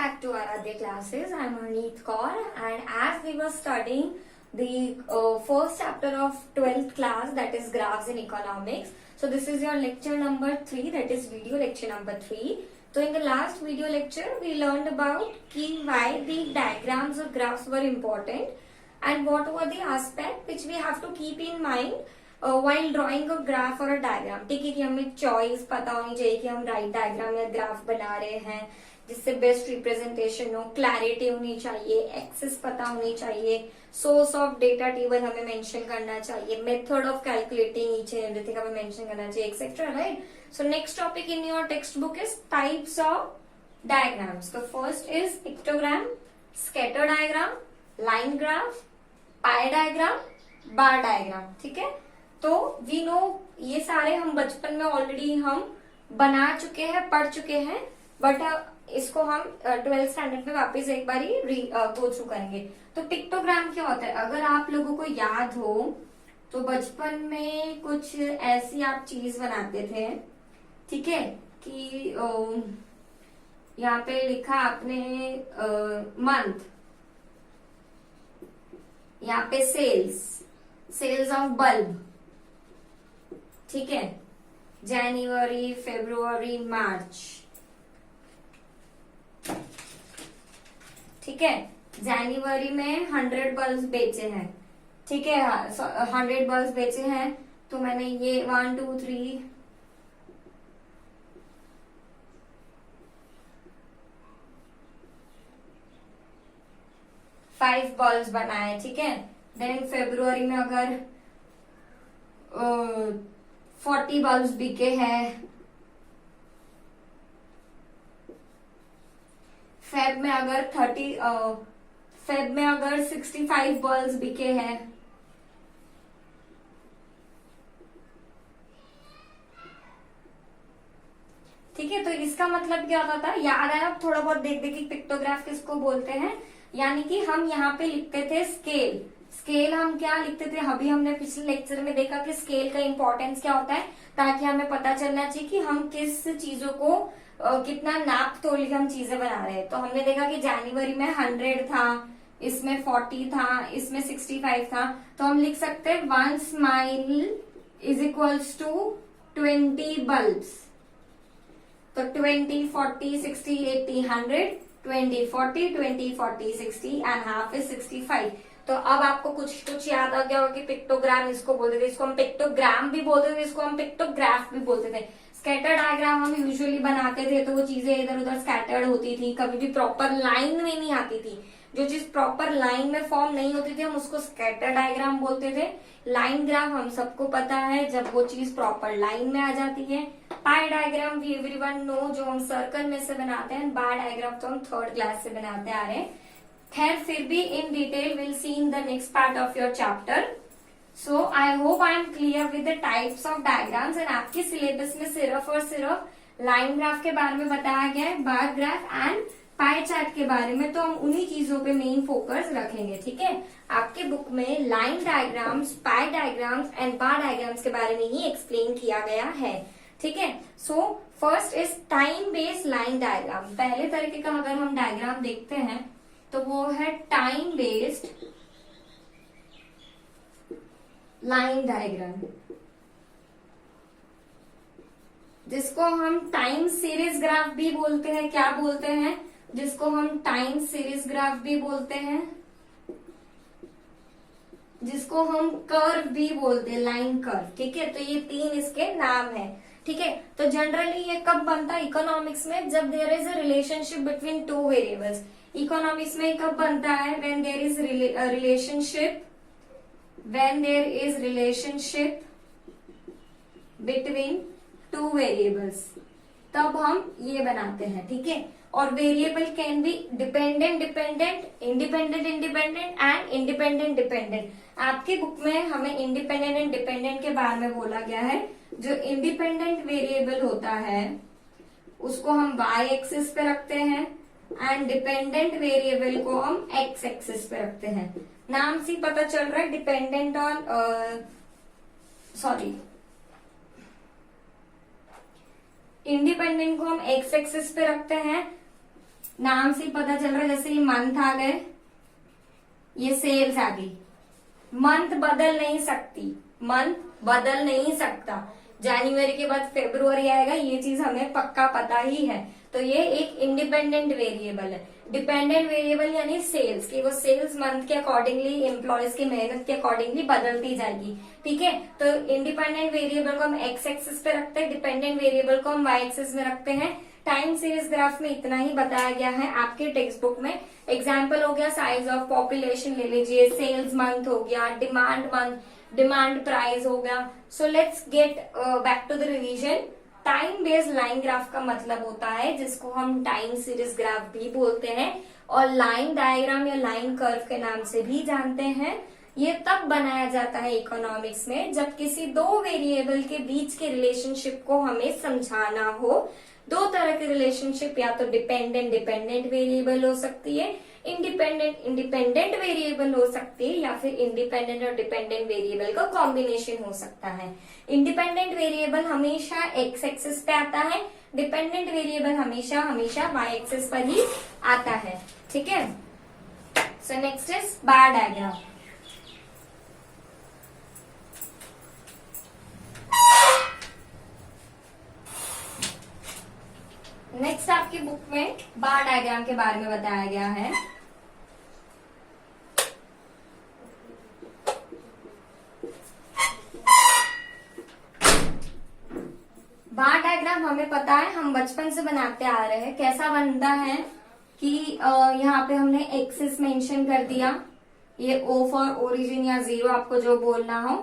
back to Aradhya classes. I'm Harneet Kaur, and as we were studying the first chapter of 12th class, that is graphs in economics. So this is your lecture number 3, that is video lecture number 3. So in the last video lecture, we learned about why the diagrams or graphs were important and what were the aspects which we have to keep in mind while drawing a graph or a diagram. ठीक है कि हमें choice पता होनी चाहिए कि हम right diagram या ग्राफ बना रहे हैं जिससे बेस्ट रिप्रेजेंटेशन हो, क्लैरिटी होनी चाहिए, एक्सेस पता होनी चाहिए, सोर्स ऑफ डेटा टेबल हमें मेंशन करना चाहिए, method of calculating each and everything हमें मेंशन करना चाहिए, etcetera. Right. So next topic in your text book is types of diagrams. The first is pictogram, scatter diagram, line graph, pi diagram, bar diagram. ठीक है. तो we know ये सारे हम बचपन में ऑलरेडी हम बना चुके हैं, पढ़ चुके हैं, बट इसको हम 12th स्टैंडर्ड में वापस एक बार गो थ्रू करेंगे. तो पिक्टोग्राम क्या होता है? अगर आप लोगों को याद हो तो बचपन में कुछ ऐसी आप चीज बनाते थे. ठीक है कि यहाँ पे लिखा आपने मंथ, यहाँ पे सेल्स ऑफ बल्ब. ठीक है. जनवरी, फरवरी, मार्च. ठीक है. जनवरी में 100 बल्ब बेचे हैं. ठीक है. 100 बल्ब बेचे हैं तो मैंने ये 1 2 3 5 बल्ब बनाए. ठीक है. देन फरवरी में अगर 40 बल्ब बिके हैं, फेब में अगर 65 बल्ब बिके हैं. ठीक है. तो इसका मतलब क्या होता था? याद है अब थोड़ा बहुत देख कि पिक्टोग्राफ किसको बोलते हैं. यानी कि हम यहाँ पे लिखते थे स्केल हम क्या लिखते थे? अभी हमने पिछले लेक्चर में देखा कि स्केल का इंपॉर्टेंस क्या होता है, ताकि हमें पता चलना चाहिए कि हम किस चीजों को कितना नाप तोल के हम चीजें बना रहे हैं. तो हमने देखा कि जनवरी में 100 था, इसमें 40 था, इसमें 65 था. तो हम लिख सकते हैं 1 smile is equals to 20 bulbs. तो 20, 40, 60, 80, 100, 20, 40, 20, 40, 60 एंड हाफ इज 65. तो अब आपको कुछ याद आ गया होगा कि पिक्टोग्राम इसको बोलते थे, इसको हम पिक्टोग्राम भी बोलते थे, इसको हम पिक्टोग्राफ भी बोलते थे. स्कैटर डायग्राम हम यूजुअली बनाते थे तो वो चीजें इधर उधर स्कैटर्ड होती थी, कभी भी प्रॉपर लाइन में नहीं आती थी. जो चीज प्रॉपर लाइन में फॉर्म नहीं होती थी हम उसको स्कैटर डायग्राम बोलते थे. लाइन ग्राफ हम सबको पता है जब वो चीज प्रॉपर लाइन में आ जाती है. पाई डायग्राम भी एवरीवन नो, जो हम सर्कल में से बनाते हैं. बार डायग्राम तो हम 3rd क्लास से बनाते आ रहे हैं. खैर फिर भी in detail will see in the next part of your chapter. So I hope I am clear with the types of diagrams. And आपके सिलेबस में सिर्फ और सिर्फ लाइन ग्राफ के बारे में बताया गया है, bar graph and pie chart के बारे में. तो हम उन्हीं चीजों पे मेन फोकस रखेंगे. ठीक है. आपके बुक में line diagrams, pi diagrams and bar diagrams के बारे में ही एक्सप्लेन किया गया है. ठीक है. So first is time based line diagram. पहले तरीके का अगर हम डायग्राम देखते हैं तो वो है टाइम बेस्ड लाइन डायग्राम, जिसको हम टाइम सीरीज ग्राफ भी बोलते हैं. क्या बोलते हैं? जिसको हम टाइम सीरीज ग्राफ भी बोलते हैं, जिसको हम कर्व भी बोलते हैं, लाइन कर्व. ठीक है. तो ये 3 इसके नाम है. ठीक है. तो जनरली ये कब बनता है इकोनॉमिक्स में? जब there is a relationship between 2 variables. Economics में कब बनता है? when there is relationship between 2 variables, तब हम ये बनाते हैं. ठीक है. और variable can be dependent independent and independent dependent. आपकी बुक में हमें इंडिपेंडेंट एंड डिपेंडेंट के बारे में बोला गया है. जो इंडिपेंडेंट वेरिएबल होता है उसको हम y एक्सिस पे रखते हैं एंड डिपेंडेंट वेरिएबल को हम x एक्सिस पे रखते हैं. नाम से पता चल रहा है डिपेंडेंट ऑन इंडिपेंडेंट को हम एक्स एक्सिस पे रखते हैं नाम से पता चल रहा है, जैसे ये मंथ आ गए, ये सेल्स आ गई। मंथ बदल नहीं सकती, मंथ बदल नहीं सकता। जनवरी के बाद फरवरी आएगा, ये चीज हमें पक्का पता ही है। तो ये एक इंडिपेंडेंट वेरिएबल है। डिपेंडेंट वेरिएबल यानी सेल्स, कि वो सेल्स मंथ के अकॉर्डिंगली, एम्प्लॉयज की मेहनत के अकॉर्डिंगली बदलती जाएगी। ठीक है, तो इंडिपेंडेंट वेरिएबल को हम एक्स एक्सिस पे रखते हैं, डिपेंडेंट वेरिएबल को हम वाई एक्सिस में रखते हैं। टाइम सीरीज ग्राफ में इतना ही बताया गया है आपके टेक्स्ट बुक में। एग्जाम्पल हो गया साइज ऑफ पॉपुलेशन ले लीजिए, सेल्स मंथ हो गया, डिमांड मंथ, डिमांड प्राइस हो गया। So let's get back to the revision. Time based line graph का मतलब होता है, जिसको हम टाइम सीरीज ग्राफ भी बोलते हैं और लाइन डायग्राम या लाइन कर्व के नाम से भी जानते हैं। ये तब बनाया जाता है इकोनॉमिक्स में जब किसी दो वेरिएबल के बीच के रिलेशनशिप को हमें समझाना हो। दो तरह के रिलेशनशिप, या तो डिपेंडेंट डिपेंडेंट वेरिएबल हो सकती है, इंडिपेंडेंट इंडिपेंडेंट वेरिएबल हो सकती है, या फिर इंडिपेंडेंट और डिपेंडेंट वेरिएबल का कॉम्बिनेशन हो सकता है। इंडिपेंडेंट वेरिएबल हमेशा एक्स एक्सिस पे आता है, डिपेंडेंट वेरिएबल हमेशा हमेशा वाई एक्सिस पर ही आता है। ठीक है, so next is bar diagram. Next आपकी बुक में बार डायग्राम के बारे में बताया गया है। बार डायग्राम हमें पता है, हम बचपन से बनाते आ रहे हैं। कैसा बनता है कि यहाँ पे हमने एक्सिस मेंशन कर दिया, ये O फॉर ओरिजिन या 0 आपको जो बोलना हो,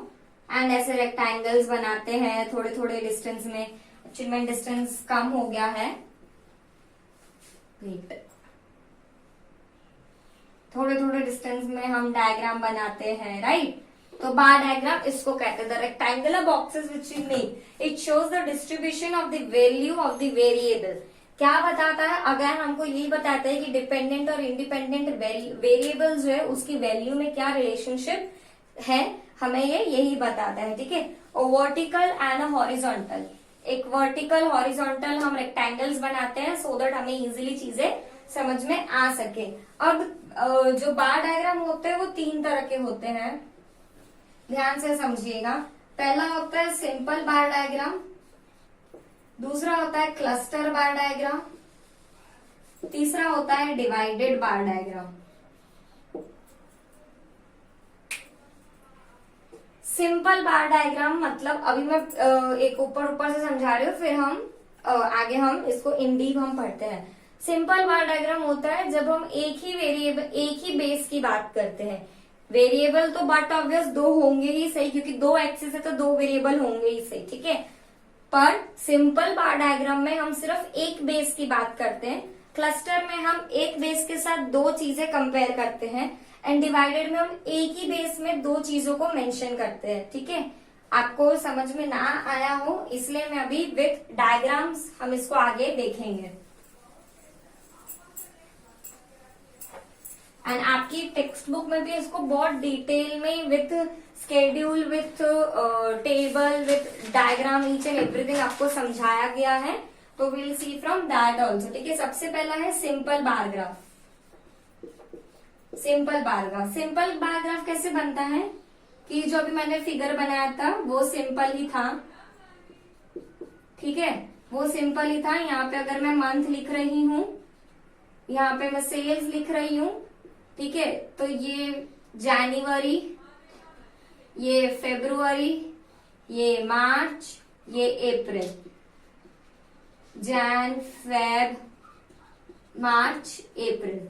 एंड ऐसे रेक्टेंगल्स बनाते हैं थोड़े थोड़े डिस्टेंस में। एक्चुअली में डिस्टेंस कम हो गया है, थोड़े थोड़े डिस्टेंस में हम डायग्राम बनाते हैं, राइट। तो बार डायग्राम इसको कहते हैं। The rectangular boxes which we make, it shows the distribution of the value of the variable. क्या बताता है, अगर हमको यही बताता है कि डिपेंडेंट और इंडिपेंडेंट वेरिएबल जो है उसकी वैल्यू में क्या रिलेशनशिप है, हमें ये यही बताता है। ठीक है, वर्टिकल एंड हॉरिजॉन्टल, एक वर्टिकल हॉरिजॉन्टल हम रेक्टेंगल्स बनाते हैं सो दैट हमें इजीली चीजें समझ में आ सके। अब जो बार डायग्राम होते हैं वो 3 तरह के होते हैं, ध्यान से समझिएगा। पहला होता है सिंपल बार डायग्राम, दूसरा होता है क्लस्टर बार डायग्राम, तीसरा होता है डिवाइडेड बार डायग्राम। सिंपल बार डायग्राम मतलब, अभी मैं एक ऊपर ऊपर से समझा रही हूँ, फिर हम आगे हम इसको इन डीप हम पढ़ते हैं। सिंपल बार डायग्राम होता है जब हम एक ही वेरिएबल, एक ही बेस की बात करते हैं। वेरिएबल तो बट ऑब्वियस 2 होंगे ही सही, क्योंकि 2 एक्सिस है तो 2 वेरिएबल होंगे ही सही। ठीक है, पर सिंपल बार डायग्राम में हम सिर्फ एक बेस की बात करते हैं, क्लस्टर में हम एक बेस के साथ 2 चीजें कंपेयर करते हैं, एंड डिवाइडेड में हम एक ही बेस में 2 चीजों को मेंशन करते हैं। ठीक है, आपको समझ में ना आया हो इसलिए मैं अभी विथ डायग्राम्स हम इसको आगे देखेंगे। एंड आपकी टेक्स्ट बुक में भी इसको बहुत डिटेल में with schedule, with table, with diagram, each and everything आपको समझाया गया है। तो will see from that also. ठीक है, सबसे पहला है simple bar graph. Simple bar graph, simple bar graph कैसे बनता है कि जो अभी मैंने फिगर बनाया था वो सिंपल ही था। ठीक है, वो सिंपल ही था। यहाँ पे अगर मैं मंथ लिख रही हूँ, यहाँ पे मैं सेल्स लिख रही हूँ। ठीक है, तो ये जनवरी, ये फरवरी, ये मार्च, ये अप्रैल, जैन फेब मार्च अप्रैल,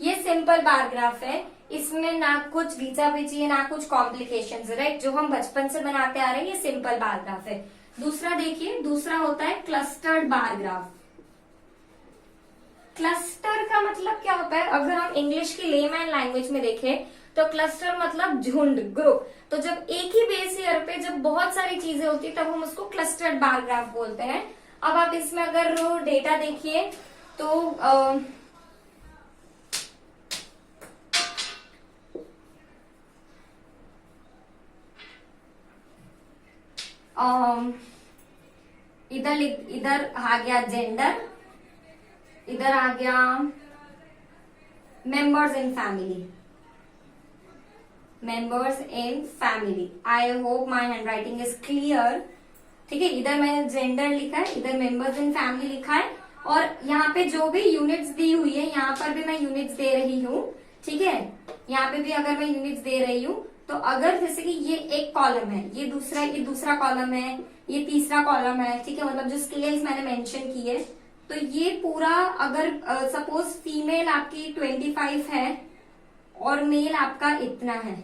ये सिंपल बार ग्राफ है। इसमें ना कुछ बीचा बीची है, ना कुछ कॉम्प्लिकेशंस, राइट। जो हम बचपन से बनाते आ रहे हैं, ये सिंपल बार ग्राफ है। दूसरा देखिए, दूसरा होता है क्लस्टर्ड बार ग्राफ। क्लस्टर का मतलब क्या होता है, अगर हम इंग्लिश की लेमैन लैंग्वेज में देखें तो क्लस्टर मतलब झुंड, ग्रुप। तो जब एक ही बेस ईयर पे जब बहुत सारी चीजें होती है तब हम उसको क्लस्टर्ड बार ग्राफ बोलते हैं। अब आप इसमें अगर डेटा देखिए तो इधर आ गया जेंडर, इधर आ गया members in family, members in family. I hope my hand writing is clear. ठीक है, इधर मैंने जेंडर लिखा है, इधर मेंबर्स इन फैमिली लिखा है, और यहाँ पे जो भी यूनिट्स दी हुई है यहाँ पर भी मैं यूनिट्स दे रही हूँ। ठीक है, यहाँ पे भी अगर मैं यूनिट्स दे रही हूँ तो अगर जैसे कि ये एक कॉलम है, ये दूसरा कॉलम है, ये तीसरा कॉलम है, ठीक है, मतलब जो स्केल्स मैंने मेंशन की है, तो ये पूरा अगर सपोज फीमेल आपकी 25 है और मेल आपका इतना है,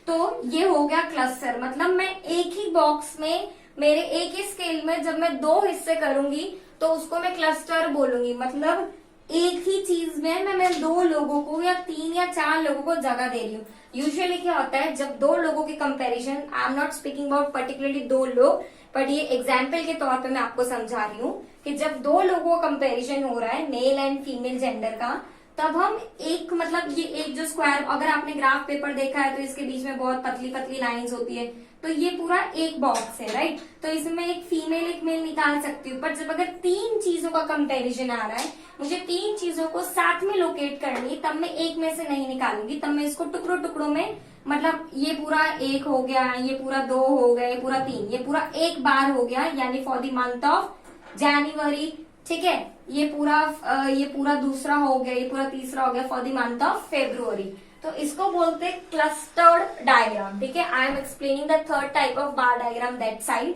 तो ये हो गया क्लस्टर। मतलब मैं एक ही बॉक्स में, मेरे एक ही स्केल में जब मैं 2 हिस्से करूंगी तो उसको मैं क्लस्टर बोलूंगी। मतलब एक ही चीज में मैं 2 लोगों को या 3 या 4 लोगों को जगह दे रही हूँ। यूजुअली क्या होता है, जब 2 लोगों की comparison, I am not speaking about particularly 2 लोग, बट ये एग्जाम्पल के तौर पे मैं आपको समझा रही हूँ कि जब 2 लोगों का कंपैरिजन हो रहा है, मेल एंड फीमेल जेंडर का, तब हम एक, मतलब ये एक जो स्क्वायर, अगर आपने ग्राफ पेपर देखा है तो इसके बीच में बहुत पतली पतली लाइंस होती है, तो ये पूरा एक बॉक्स है, राइट। तो इसमें मैं एक फीमेल एक मेल निकाल सकती हूँ, पर जब अगर 3 चीजों का कंपैरिजन आ रहा है, मुझे 3 चीजों को साथ में लोकेट करनी है, तब मैं एक में से नहीं निकालूंगी, तब मैं इसको टुकड़ों टुकड़ों में, मतलब ये पूरा 1 हो गया, ये पूरा 2 हो गया, ये पूरा 3, ये पूरा एक बार हो गया, यानी for the month of January. ठीक है, ये पूरा दूसरा हो गया, ये पूरा तीसरा हो गया for the month of February. तो इसको बोलते हैं क्लस्टर्ड डायग्राम। ठीक है, I am explaining the third type of bar diagram that side.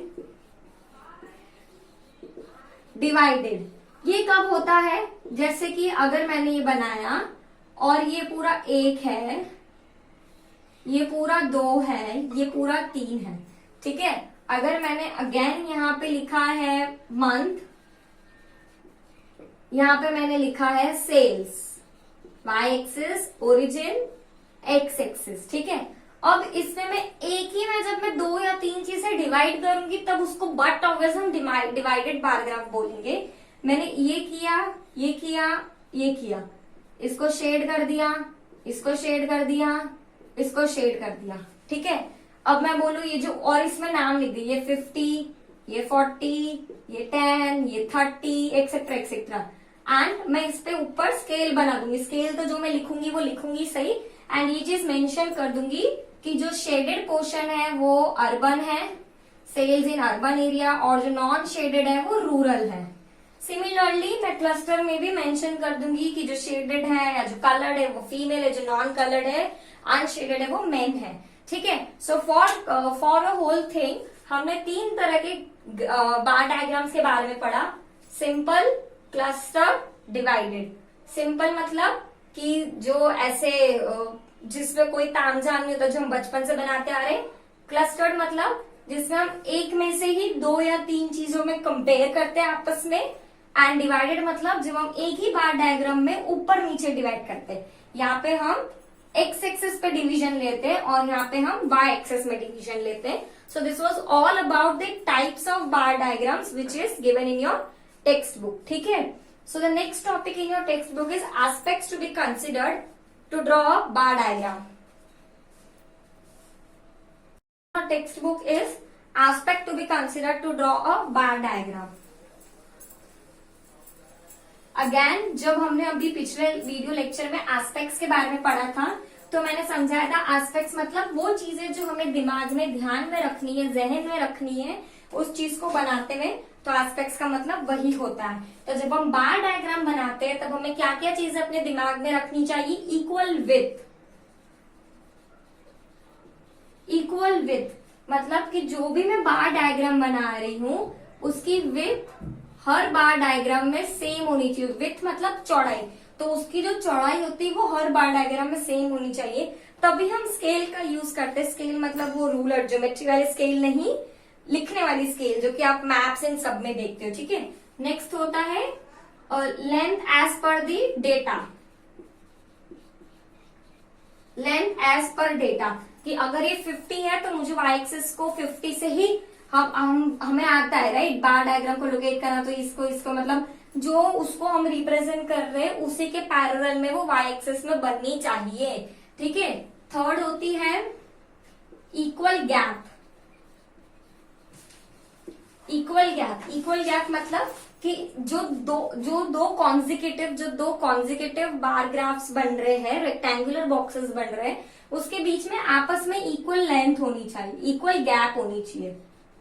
Divided, ये कब होता है, जैसे कि अगर मैंने ये बनाया और ये पूरा 1 है, ये पूरा 2 है, ये पूरा 3 है। ठीक है, अगर मैंने अगेन यहाँ पे लिखा है मंथ, यहाँ पे मैंने लिखा है sales, y axis, origin, x axis. ठीक है, अब इसमें मैं एक ही में जब मैं 2 या 3 चीजें डिवाइड करूंगी तब उसको बट ऑब्वियस हम डिवाइडेड बार ग्राफ बोलेंगे। मैंने ये किया, ये किया, ये किया, इसको शेड कर दिया, इसको शेड कर दिया, इसको शेड कर दिया। ठीक है, अब मैं बोलूं ये जो, और इसमें नाम लिख दी, ये 50, ये 40, ये 10, ये 30, एक्सेट्रा एक्सेट्रा, एंड मैं इस पे ऊपर स्केल बना दूंगी। स्केल तो जो मैं लिखूंगी वो लिखूंगी सही, एंड ये चीज मेंशन कर दूंगी कि जो शेडेड पोर्शन है वो अर्बन है, सेल्स इन अर्बन एरिया, और जो नॉन शेडेड है वो रूरल है। सिमिलरली मैं क्लस्टर में भी मेंशन कर दूंगी कि जो शेडेड है या जो कलर्ड है वो फीमेल है, जो नॉन कलर्ड है, अनशेडेड है, वो मेन है। ठीक है, so for a whole thing हमने 3 तरह के बार डायग्राम्स के बारे में पढ़ा। Simple, cluster, divided. सिंपल मतलब कि जो ऐसे जिसमें कोई तामझाम नहीं होता, जो हम बचपन से बनाते आ रहे हैं। क्लस्टर्ड मतलब जिसमें हम एक में से ही 2 या 3 चीजों में कंपेयर करते हैं आपस में। एंड डिवाइडेड मतलब जब हम एक ही बार डायग्राम में ऊपर नीचे डिवाइड करते हैं। यहाँ पे हम एक्स एक्सिस पे डिवीजन लेते हैं और यहाँ पे हम वाई एक्सिस में डिवीजन लेते हैं। So this was all about the types of bar diagrams which is given in your text book. ठीक है, so the next topic in your text book is aspects to be considered to draw a bar diagram. Textbook is aspect to be considered to draw a bar diagram. Again, जब हमने अभी पिछले video lecture में aspects के बारे में पढ़ा था तो मैंने समझाया था एस्पेक्ट्स मतलब वो चीजें जो हमें दिमाग में ध्यान में रखनी है, जहन में रखनी है उस चीज को बनाते हुए, तो एस्पेक्ट्स का मतलब वही होता है। तो जब हम बार डायग्राम बनाते हैं तब हमें क्या क्या चीजें अपने दिमाग में रखनी चाहिए? इक्वल विथ मतलब कि जो भी मैं बार डायग्राम बना रही हूँ उसकी विथ हर बार डायग्राम में सेम होनी चाहिए। विथ मतलब चौड़ाई, तो उसकी जो चौड़ाई होती है वो हर बार डायग्राम में सेम होनी चाहिए। तभी हम स्केल का यूज करते हैं। स्केल मतलब वो रूलर ज्योमेट्री वाली स्केल नहीं, लिखने वाली स्केल जो कि आप मैप्स इन सब में देखते हो। ठीक है, नेक्स्ट होता है length as per the data. Length as per data कि अगर ये 50 है तो मुझे वाई एक्सिस को 50 से ही हमें आता है, राइट, बार डायग्राम को लोकेट करना। तो इसको मतलब जो उसको हम रिप्रेजेंट कर रहे हैं उसी के पैरेलल में वो वाई एक्सिस में बननी चाहिए। ठीक है, थर्ड होती है इक्वल गैप। इक्वल गैप मतलब कि जो दो कॉन्जिक्यूटिव बार ग्राफ्स बन रहे हैं, रेक्टेंगुलर बॉक्सेस बन रहे हैं, उसके बीच में आपस में इक्वल लेंथ होनी चाहिए, इक्वल गैप होनी चाहिए,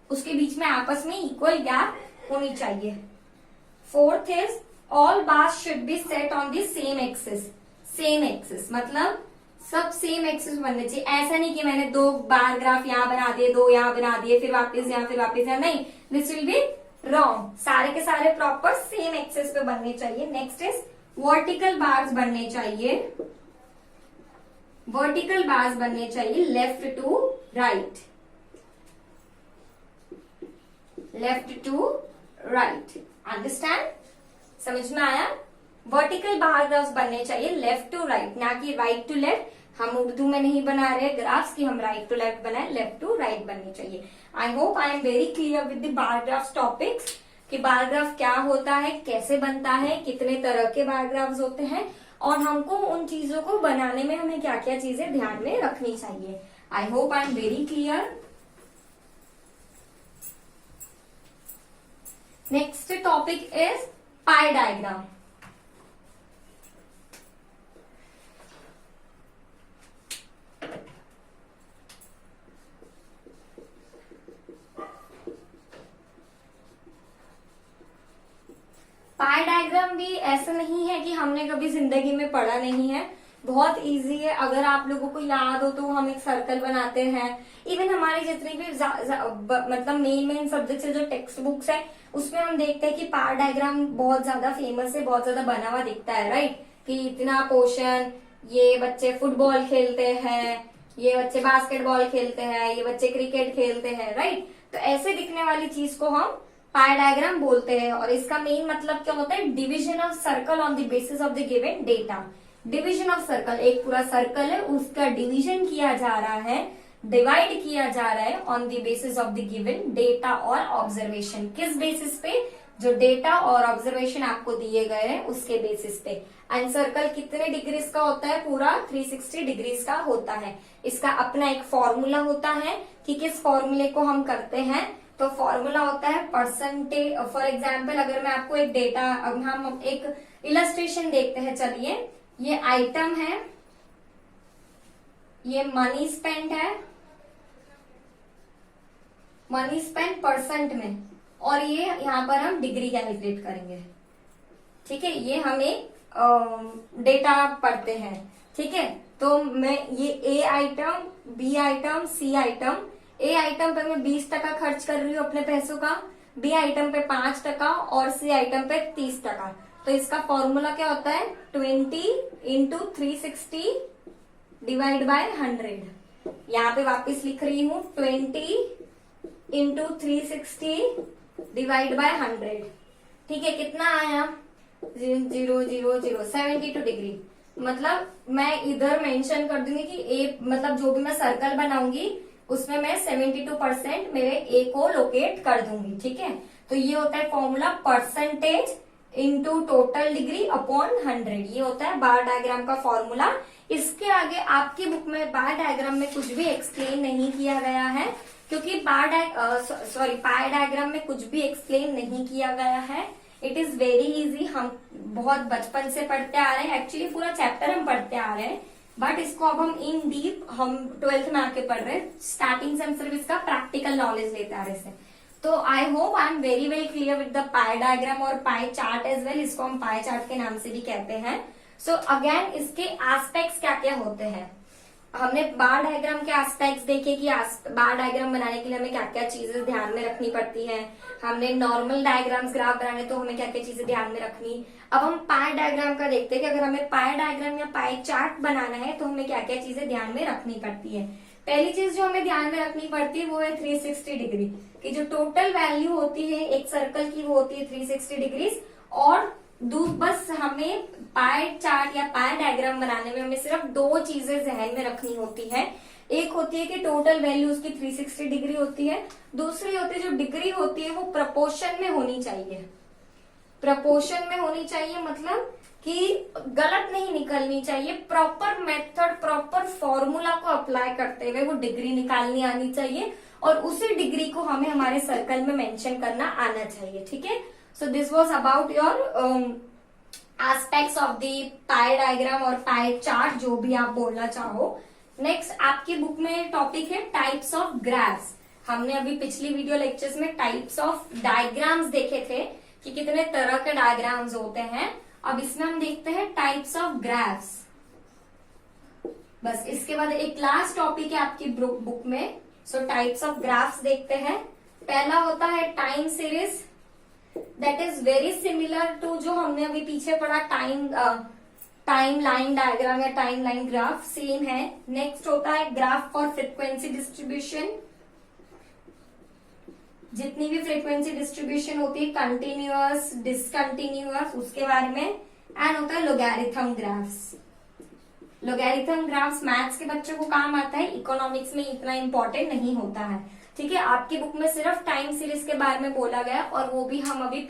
उसके बीच में आपस में इक्वल गैप होनी चाहिए। Fourth is all bars should be set on the same axis. Same axis मतलब सब सेम एक्सिस बनने चाहिए। ऐसा नहीं कि मैंने दो बार ग्राफ यहाँ बना दिए, दो यहाँ बना दिए, फिर वापस यहाँ, नहीं, दिस विल बी रॉन्ग। सारे के सारे प्रॉपर सेम एक्सिस पे बनने चाहिए। नेक्स्ट इज वर्टिकल बार्स बनने चाहिए, वर्टिकल बार्स बनने चाहिए left to right, left to right. Understand? समझ में आया? वर्टिकल बार ग्राफ्स बनने चाहिए लेफ्ट टू राइट, ना कि राइट टू लेफ्ट। हम उर्दू में नहीं बना रहे ग्राफ्स की हम राइट टू लेफ्ट बनाए, लेफ्ट टू राइट बननी चाहिए। I hope I am very clear with the bar graphs topics कि बार ग्राफ क्या होता है, कैसे बनता है, कितने तरह के बार ग्राफ्स होते हैं, और हमको उन चीजों को बनाने में हमें क्या क्या चीजें ध्यान में रखनी चाहिए। I hope I am very clear. Next topic is pi diagram. Pi diagram भी ऐसा नहीं है कि हमने कभी जिंदगी में पढ़ा नहीं है, बहुत इजी है। अगर आप लोगों को याद हो तो हम एक सर्कल बनाते हैं। इवन हमारी जितनी भी मतलब मेन सब्जेक्ट है जो टेक्स्ट बुक्स है उसमें हम देखते हैं कि पाई डायग्राम बहुत ज्यादा फेमस है, बहुत ज्यादा बना हुआ दिखता है, राइट? कि इतना पोर्शन, ये बच्चे फुटबॉल खेलते हैं, ये बच्चे बास्केटबॉल खेलते हैं, ये बच्चे क्रिकेट खेलते हैं, राइट? तो ऐसे दिखने वाली चीज को हम पाई डायग्राम बोलते हैं। और इसका मेन मतलब क्या होता है? Division of circle on the basis of the given data. Division of circle, एक पूरा सर्कल है उसका डिवीजन किया जा रहा है, डिवाइड किया जा रहा है on the basis of the given data और ऑब्जर्वेशन। किस बेसिस पे? जो डेटा और ऑब्जर्वेशन आपको दिए गए हैं उसके बेसिस पे। एंड सर्कल कितने डिग्रीज का होता है? पूरा 360 डिग्रीज का होता है। इसका अपना एक फॉर्मूला होता है कि किस फॉर्मूले को हम करते हैं। तो फॉर्मूला होता है परसेंटेज। फॉर एग्जाम्पल अगर मैं आपको एक डेटा, हम एक इलस्ट्रेशन देखते हैं, चलिए ये आइटम है, ये मनी स्पेंड है, मनी स्पेंड परसेंट में, और ये यहाँ पर हम डिग्री कैलकुलेट करेंगे, ठीक है? ये हम एक डेटा पढ़ते हैं, ठीक है? तो मैं ये ए आइटम, बी आइटम, सी आइटम, ए आइटम पे मैं 20% खर्च कर रही हूँ अपने पैसों का, बी आइटम पे 5% और सी आइटम पे 30%। तो इसका फॉर्मूला क्या होता है? 20 इंटू 360 डिवाइड बाय 100। यहाँ पे वापस लिख रही हूँ 20 इंटू 360 डिवाइड बाय 100, ठीक है? कितना आया? 0.00072 डिग्री। मतलब मैं इधर मेंशन कर दूंगी कि ए, मतलब जो भी मैं सर्कल बनाऊंगी उसमें मैं 72% मेरे ए को लोकेट कर दूंगी, ठीक है? तो ये होता है formula percentage into total degree upon 100। ये होता है बार डायग्राम का फॉर्मूला। इसके आगे आपकी बुक में बार डायग्राम में कुछ भी एक्सप्लेन नहीं किया गया है, क्योंकि पाई डायग्राम में कुछ भी एक्सप्लेन नहीं किया गया है। It is very easy. हम बहुत बचपन से पढ़ते आ रहे हैं, एक्चुअली पूरा चैप्टर हम पढ़ते आ रहे हैं, बट इसको अब हम इन डीप हम 12th में आके पढ़ रहे हैं। स्टार्टिंग सेमेस्टर में इसका प्रैक्टिकल नॉलेज लेते आ रहे हैं। तो I hope I am very very clear with the pi diagram और पाई चार्ट एज वेल। इसको हम पाई चार्ट के नाम से भी कहते हैं। सो अगेन इसके एस्पेक्ट्स क्या क्या होते हैं। हमने बार डायग्राम के एस्पेक्ट्स देखे कि बार डायग्राम बनाने के लिए हमें क्या क्या चीजें ध्यान में रखनी पड़ती है। हमने नॉर्मल डायग्राम्स ग्राफ बनाने तो हमें क्या क्या चीजें ध्यान में रखनी। अब हम पाई डायग्राम का देखते हैं कि अगर हमें पाई डायग्राम या पाई चार्ट बनाना है तो हमें क्या क्या चीजें ध्यान में रखनी पड़ती है। पहली चीज जो हमें ध्यान में रखनी पड़ती है वो है 360 डिग्री की जो टोटल वैल्यू होती है एक सर्कल की, वो होती है 360 डिग्रीज। और बस हमें पाई चार्ट या पाई डायग्राम बनाने में हमें सिर्फ दो चीजें जहन में रखनी होती है। एक होती है कि टोटल वैल्यू उसकी 360 डिग्री होती है, दूसरी होती है जो डिग्री होती है वो प्रपोर्शन में होनी चाहिए। प्रपोर्शन में होनी चाहिए मतलब कि गलत नहीं निकलनी चाहिए। प्रॉपर मेथड, प्रॉपर फॉर्मूला को अप्लाई करते हुए वो डिग्री निकालनी आनी चाहिए और उसी डिग्री को हमें हमारे सर्कल में मेंशन करना आना चाहिए, ठीक है? So this was about your aspects of the pie diagram और pie chart, जो भी आप बोलना चाहो। नेक्स्ट आपकी बुक में टॉपिक है टाइप्स ऑफ ग्राफ्स। हमने अभी पिछली वीडियो लेक्चर्स में टाइप्स ऑफ डायग्राम्स देखे थे कि कितने तरह के डायग्राम्स होते हैं। अब इसमें हम देखते हैं टाइप्स ऑफ ग्राफ्स। बस इसके बाद एक लास्ट टॉपिक है आपकी बुक में। सो टाइप्स ऑफ ग्राफ्स देखते हैं। पहला होता है time series, that is very similar to जो हमने अभी पीछे पढ़ा टाइम लाइन डायग्राम या टाइम लाइन ग्राफ, सेम है। नेक्स्ट होता है ग्राफ फॉर फ्रीक्वेंसी डिस्ट्रीब्यूशन, जितनी भी फ्रीक्वेंसी डिस्ट्रीब्यूशन होती है कंटिन्यूअस डिसकंटिन्यूअस उसके बारे में। एंड होता है logarithm graphs. Logarithm graphs maths के बच्चों को काम आता है, इकोनॉमिक्स में इतना इंपॉर्टेंट नहीं होता है। ठीक है, आपकी बुक में सिर्फ टाइम सीरीज के बारे में बोला गया और वो भी हम अभी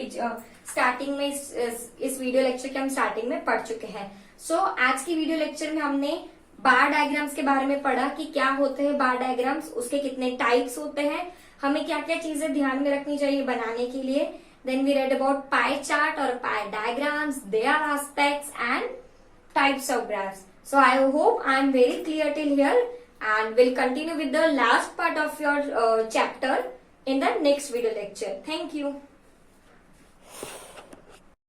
स्टार्टिंग में इस वीडियो लेक्चर के हम स्टार्टिंग में पढ़ चुके हैं। सो आज की वीडियो लेक्चर में हमने बार डायग्राम्स के बारे में पढ़ा कि क्या होते हैं बार डायग्राम्स, उसके कितने टाइप्स होते हैं, हमें क्या क्या चीजें ध्यान में रखनी चाहिए बनाने के लिए। Then we read about pie chart और pie diagrams, their aspects and types of graphs. So I hope I am very clear till here, and will continue with the last part of your chapter in the next video lecture. Thank you.